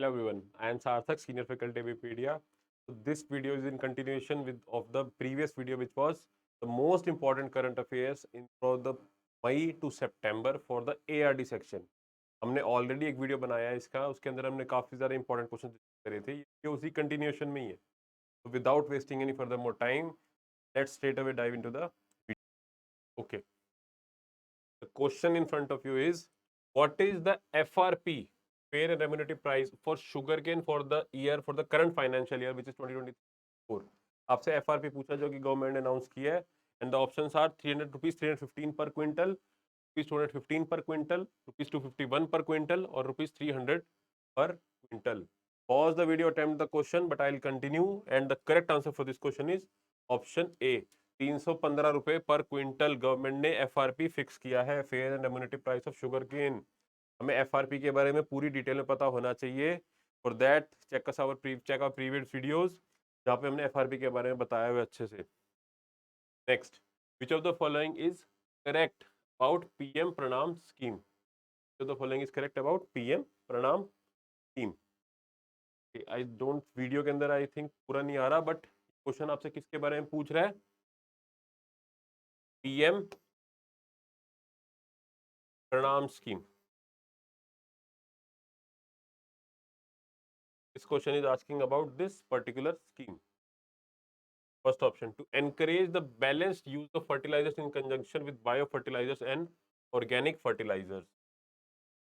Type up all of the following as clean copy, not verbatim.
Hello everyone, I am Sarthak, Senior Faculty Wikipedia. So this video is in continuation of the previous video, which was the most important current affairs in for the May to September for the ARD section. हमने already एक video बनाया है इसका, उसके अंदर हमने काफ़ी ज़्यादा इंपॉर्टेंट क्वेश्चन करे थे, ये उसी कंटिन्यूएशन में ही है. So without wasting any further more time, let's straight away dive into the video. Okay. The question in front of you is, what is the FRP, fair and remunerative price for sugarcane for the current financial year, which is 2024. आपसे FRP पूछा जो कि government ने announce किया है, and the options are 300 rupees, 315 per quintal, rupees 215 per quintal, rupees 251 per quintal, or rupees 300 per quintal. Pause the video, attempt the question, but I'll continue, and the correct answer for this question is option A. 315 रुपए पर quintal government ने FRP fix किया है, fair and remunerative price of sugarcane. हमें FRP के बारे में पूरी डिटेल में पता होना चाहिए. For that check our previous videos जहाँ पे हमने एफआरपी के बारे में बताया हुआ अच्छे से. Next, which of the following is correct about PM Pranam scheme? Which of the following is correct about PM Pranam scheme? I don't, video के अंदर आई थिंक पूरा नहीं आ रहा, बट क्वेश्चन आपसे किसके बारे में पूछ रहा है? PM Pranam scheme. This question is asking about this particular scheme. First option, to encourage the balanced use of fertilizers in conjunction with biofertilizers and organic fertilizers.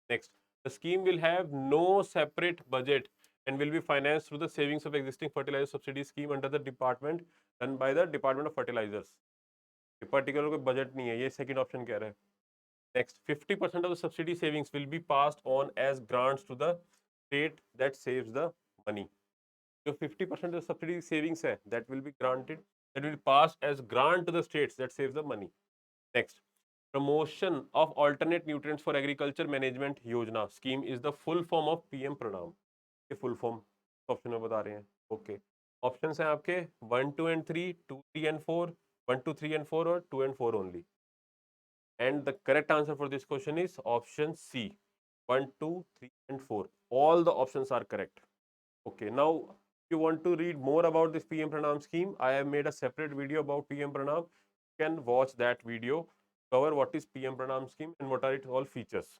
Next, the scheme will have no separate budget and will be financed through the savings of existing fertilizer subsidy scheme under the department done by the Department of Fertilizers. Particular कोई budget नहीं है, ये second option कह रहा है. Next, 50% of the subsidy savings will be passed on as grants to the state that saves the money. जो 50% of subsidy savings है, that will be granted, that will pass as grant to the states that saves the money. Next, promotion of alternate nutrients for agriculture management योजना scheme is the full form of PM Pranam. ये full form option में बता रहे हैं. Okay, options हैं आपके 1, 2 and 3, 2, 3 and 4, 1, 2, 3 and 4 और 2 and 4 only. And the correct answer for this question is option C, 1, 2, 3 and 4. All the options are correct. Okay, now if you want to read more about this PM Pranam scheme, I have made a separate video about PM Pranam. You can watch that video, cover what is PM Pranam scheme and what are its all features.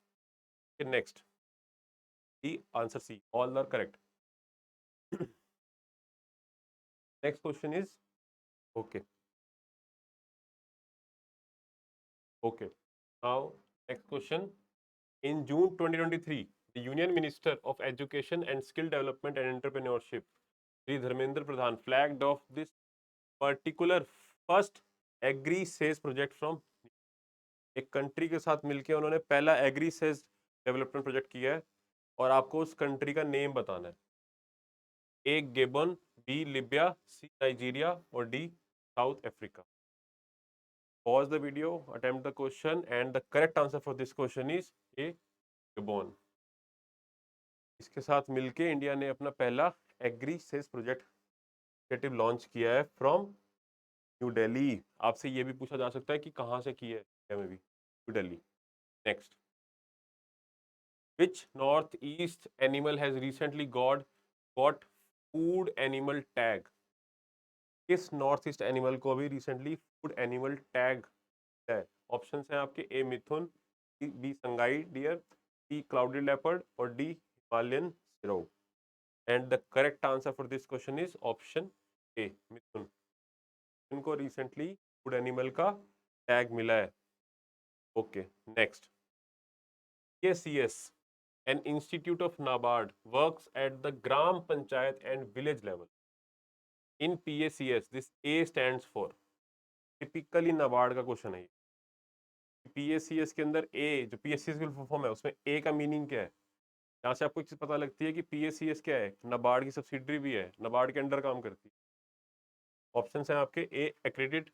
Okay, next, the answer C, all are correct. Next question is, okay, now next question. In June 2023, the Union Minister of Education and Skill Development and Entrepreneurship, Sri Dharmendra Pradhan, flagged off this particular first agri says project from एक country के साथ मिलके उन्होंने पहला agree says development project किया है, और आपको उस कंट्री का नेम बताना है. A Gabon, B Libya, C Nigeria और D South Africa. Pause the video, attempt the question, and the correct answer for this question is A Gabon. इसके साथ मिलके इंडिया ने अपना पहला एग्री सेज प्रोजेक्ट लॉन्च किया है फ्रॉम न्यू दिल्ली. आपसे ये भी पूछा जा सकता है कि कहाँ से किया है इंडिया में भी, new Delhi. Next, which northeast animal has recently got food animal tag? किस नॉर्थ ईस्ट एनिमल को अभी रिसेंटली फूड एनिमल टैग है? ऑप्शंस हैं आपके, A Mithun, B Sangai deer, C cloudy leopard और D Himalayan serow. And the correct answer for this question is option A, Mithun. इनको recently food animal का tag मिला है. Okay, next, PACS, an institute of NABARD, works at the Gram Panchayat and village level. In PACS, this A stands for, typically NABARD का question है ये. PACS के अंदर A, जो PACS की फुल फॉर्म है, उसमें A का मीनिंग क्या है? यहाँ से आपको एक चीज पता लगती है कि PACS क्या है, नाबार्ड की सब्सिडरी भी है, नाबार्ड के अंडर काम करती है. ऑप्शन हैं आपके, ए एक्रेडिट,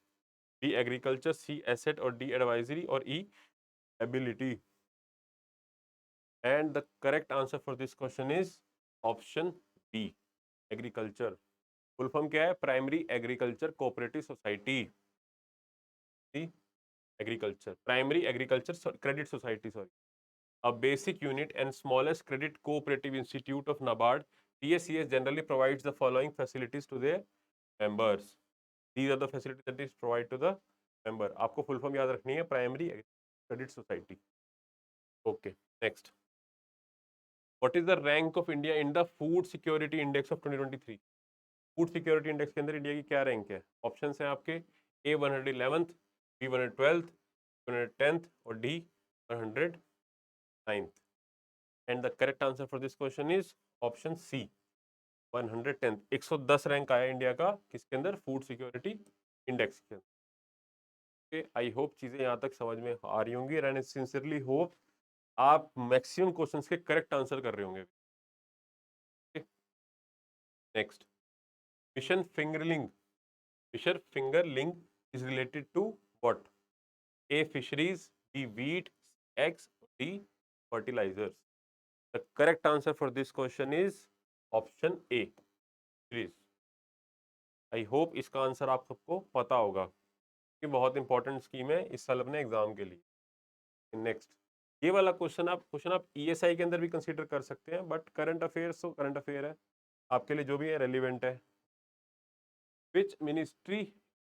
बी एग्रीकल्चर, सी एसेट और डी एडवाइजरी और ई ability. And the correct answer for this question is option B, agriculture. Full form क्या है? Primary agriculture cooperative society. Agriculture, primary agriculture credit society, sorry. a basic unit and smallest credit cooperative institute of NABARD, TSCS generally provides the following facilities to their members. These are the facilities that is provide to the member. आपको full form याद रखनी है, Primary Credit Society. Okay, next. What is the rank of India in the Food Security Index of 2023? Food security index के अंदर India की क्या rank है? Option है आपके A 111th, B 112th, 110th और D 109th. And the correct answer for this question is option C 110th. 110 rank आया India का किसके अंदर? फूड सिक्योरिटी इंडेक्स के अंदर. आई होप चीजें यहाँ तक समझ में आ रही होंगी एंड सिंसियरली होप आप मैक्सिमम क्वेश्चंस के करेक्ट आंसर कर रहे होंगे. Next, mission fingerling. Fisher fingerling is related to what? A. Fisheries, B. Wheat, X, D. Fertilizers. The correct answer for this question is option A. Fisheries. I hope इसका answer आप सबको पता होगा कि बहुत इंपॉर्टेंट स्कीम है इस साल अपने एग्जाम के लिए. नेक्स्ट, ये वाला क्वेश्चन आप ESI के अंदर भी कंसीडर कर सकते हैं, बट करंट अफेयर्स तो करंट अफेयर है आपके लिए, जो भी है रेलिवेंट है. Which ministry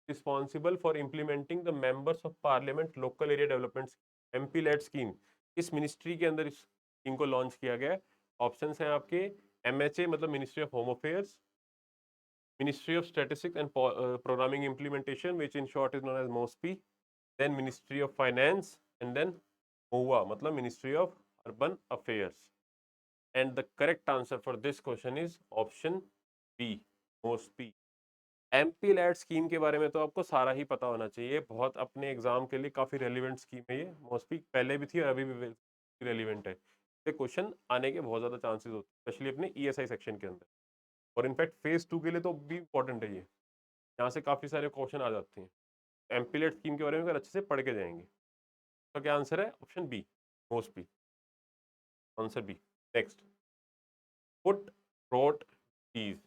responsible for implementing the members of parliament local area development MP-led scheme? इस मिनिस्ट्री के अंदर इस स्कीम को लॉन्च किया गया है. ऑप्शंस हैं आपके MHA मतलब ministry of home affairs, ministry of statistics and programming implementation which in short is known as MOSPI, then ministry of finance and then MOA मतलब ministry of urban affairs. And the correct answer for this question is option B MOSPI. MP-led scheme के बारे में तो आपको सारा ही पता होना चाहिए, बहुत अपने एग्जाम के लिए काफ़ी रेलिवेंट स्कीम है ये. MOSPI पहले भी थी और अभी भी रेलिवेंट है. ये क्वेश्चन आने के बहुत ज़्यादा चांसेस होते हैं स्पेशली अपने ESI सेक्शन के अंदर, और इनफैक्ट फेज 2 के लिए तो भी इंपॉर्टेंट है ये. यहाँ से काफ़ी सारे क्वेश्चन आ जाते हैं. MP-led स्कीम के बारे में अगर अच्छे से पढ़ के जाएंगे तो क्या आंसर है? Option B MOSPI. Answer B. Next, foot rot disease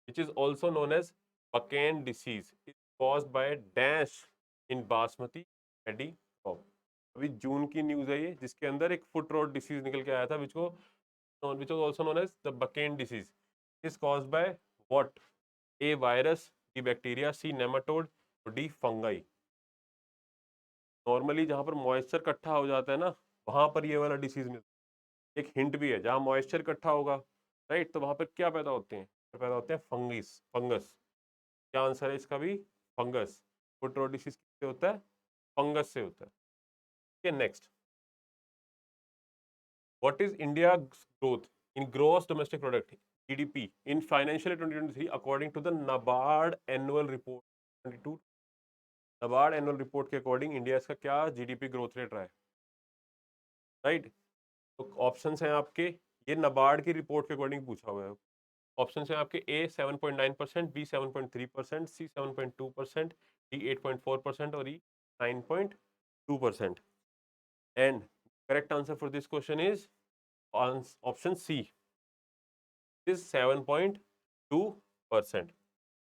which is also known as Buchan disease is caused by dash in basmati paddy crop. अभी जून की न्यूज है ये, जिसके अंदर एक फुट रोट डिसीज निकल के आया था which was also known as the Buchan disease is caused by what? A virus, B bacteria, C nematode और D fungi. नॉर्मली जहाँ पर मॉइस्चर इकट्ठा हो जाता है ना, वहां पर ये वाला डिसीज मिलता है. एक हिंट भी है, जहाँ मॉइस्चर इकट्ठा होगा राइट, तो वहां पर क्या पैदा होते हैं? पैदा होते हैं फंगस. क्या आंसर है इसका भी? फंगस. फुट रोट डिसीज किससे होता है? फंगस से होता है. Okay, next. What is India's growth in gross domestic product (GDP) in financial year 2023 according to the NABARD annual report 22? NABARD annual report के अकॉर्डिंग इंडिया का क्या GDP ग्रोथ रेट रहा है? राइट तो ऑप्शंस हैं आपके, ये NABARD की रिपोर्ट के अकॉर्डिंग पूछा हुआ है. ऑप्शन है आपके A 7.9%, B 7.3%, C 7.2%, D 8.4% और E 9.2%. And correct answer for this question is option C is 7.2%.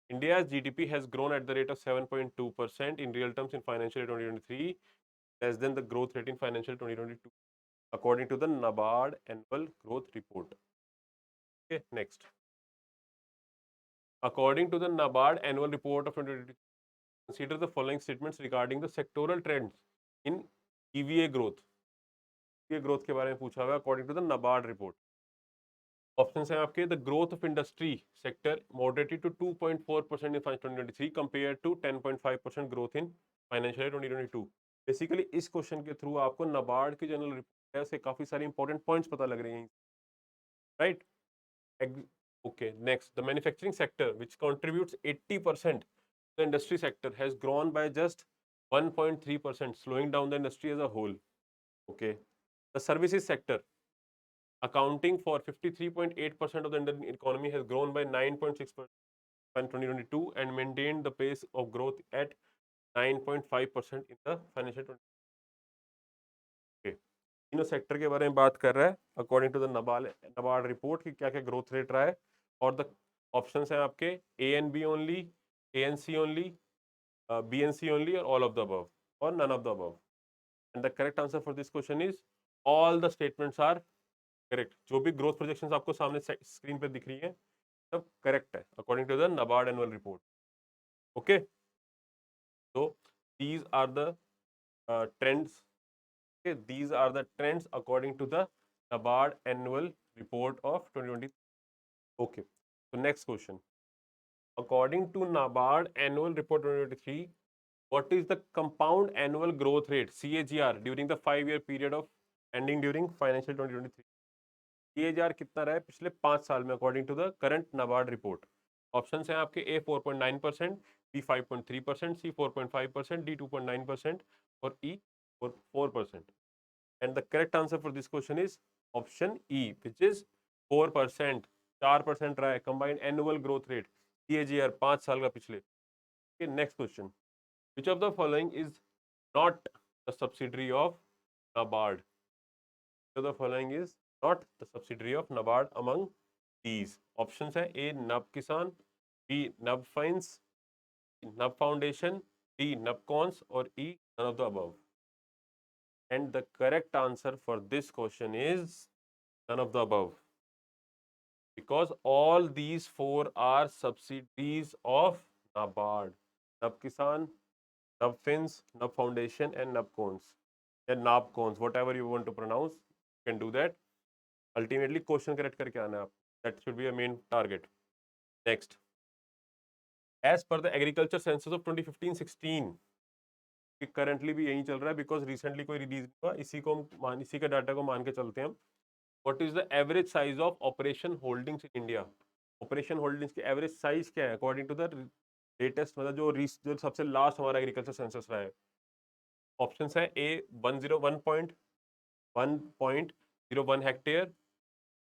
India's GDP has grown at the rate of 7.2% in real terms in financial year 2023, less than the growth rate in financial year 2022, according to the NABARD annual growth report. Okay, next. According to the NABARD annual report of 2022, consider the following statements regarding the sectoral trends in EVA growth. EVA growth के बारे में पूछा हुआ है according to the NABARD report. Options हैं आपके, the growth of industry sector moderated to 2.4% in financial 2023 compared to 10.5% growth in financial year 2022. Basically इस question के थ्रू आपको NABARD की जनरल रिपोर्ट से काफी सारे इंपॉर्टेंट पॉइंट्स पता लग रहे हैं, right? Okay, next, the manufacturing sector, which contributes 80% to the industry sector, has grown by just 1.3%, slowing down the industry as a whole. Okay, the services sector, accounting for 53.8% of the Indian economy, has grown by 9.6% in 2022 and maintained the pace of growth at 9.5% in the financial 20. Okay, तीनों sector के बारे में बात कर रहा है according to the NABARD report की क्या क्या ग्रोथ रेट रहा है, और द ऑप्शंस हैं आपके A and B only, A and C only, B and C only, और ऑल ऑफ द अबव और none of the above. And the correct answer for this question is all the statements are correct. जो भी growth projections आपको सामने screen पे दिख रही है सब करेक्ट है according to the NABARD annual report. Okay, so these are the trends. Okay, these are the trends according to the NABARD annual report of 2020. Okay, so next question. According to NABARD annual report 2023, what is the compound annual growth rate CAGR during the 5-year period of ending during financial 2023? CAGR कितना रहा है पिछले 5 साल में according to the current NABARD report? Option हैं आपके ए 4.9%, B 5.3%, सी 4.5%, D 2.9% और ई 4%. And the correct answer for this question is option E, which is 4%. 4% रहा है combined annual growth rate CAGR 5 साल का पिछले. Okay, next question. Which of the following is not the subsidiary of NABARD? Which of the following is not the subsidiary of NABARD among these? Options है A NAB Kisan, B NAB Fines, NAB Foundation, D NAB Cons और E none of the above. And the correct answer for this question is none of the above, because all these 4 are subsidiaries of NABARD. NAB Kisan, NAB Fins, NAB Foundation and NAB Cons. And NAB Cons, whatever you want to pronounce, you can do that. Ultimately question correct करके आना है आप. That should be a main target. Next. As per the agriculture census of 2015-16, currently भी यही चल रहा है because recently कोई रिलीज नहीं हुआ, इसी का डाटा को मान के चलते हैं हम. What is the average size of operation holdings in India? Operation holdings की एवरेज साइज क्या है अकॉर्डिंग टू द लेटेस्ट, मतलब जो सबसे लास्ट हमारा एग्रीकल्चर सेंसस रहा है? ऑप्शंस है ए 101.1 hectare,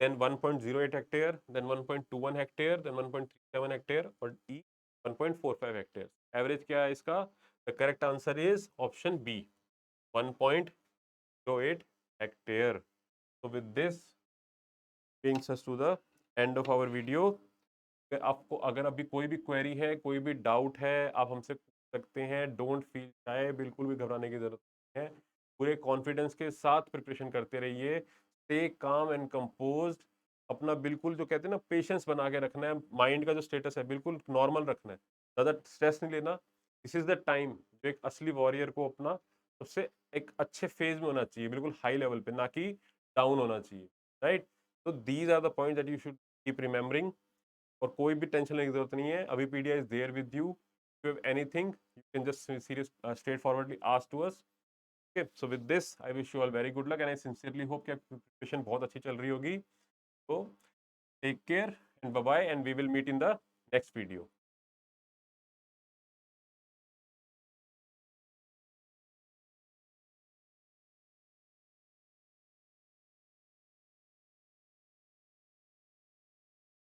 then 1.08 hectare, then 1.21 hectare, then 1.37 hectare और E 1.45 hectare. एवरेज क्या है इसका? The correct answer is option B, 1.08 hectare. So with this brings us to the end of our video. आपको अगर अभी कोई भी क्वेरी है, कोई भी डाउट है, आप हमसे पूछ सकते हैं. डोंट फील शाय, बिल्कुल भी घबराने की जरूरत नहीं है. पूरे कॉन्फिडेंस के साथ प्रिपरेशन करते रहिए. Stay calm and composed. अपना बिल्कुल जो कहते हैं ना पेशेंस बना के रखना है. माइंड का जो स्टेटस है बिल्कुल नॉर्मल रखना है, ज़्यादा स्ट्रेस नहीं लेना. दिस इज द टाइम जो एक असली वॉरियर को अपना सबसे एक अच्छे फेज में होना चाहिए, बिल्कुल हाई लेवल पे, ना कि डाउन होना चाहिए. राइट? तो these are the point that you should keep remembering. और कोई भी टेंशन लेने की जरूरत नहीं है. Abhipedia is there with you. If you have anything you can just serious straightforwardly ask to us. Okay, so with this I wish you all very good luck and I sincerely hope कि आपकी preparation बहुत अच्छी चल रही होगी. तो take care and bye bye and we will meet in the next video.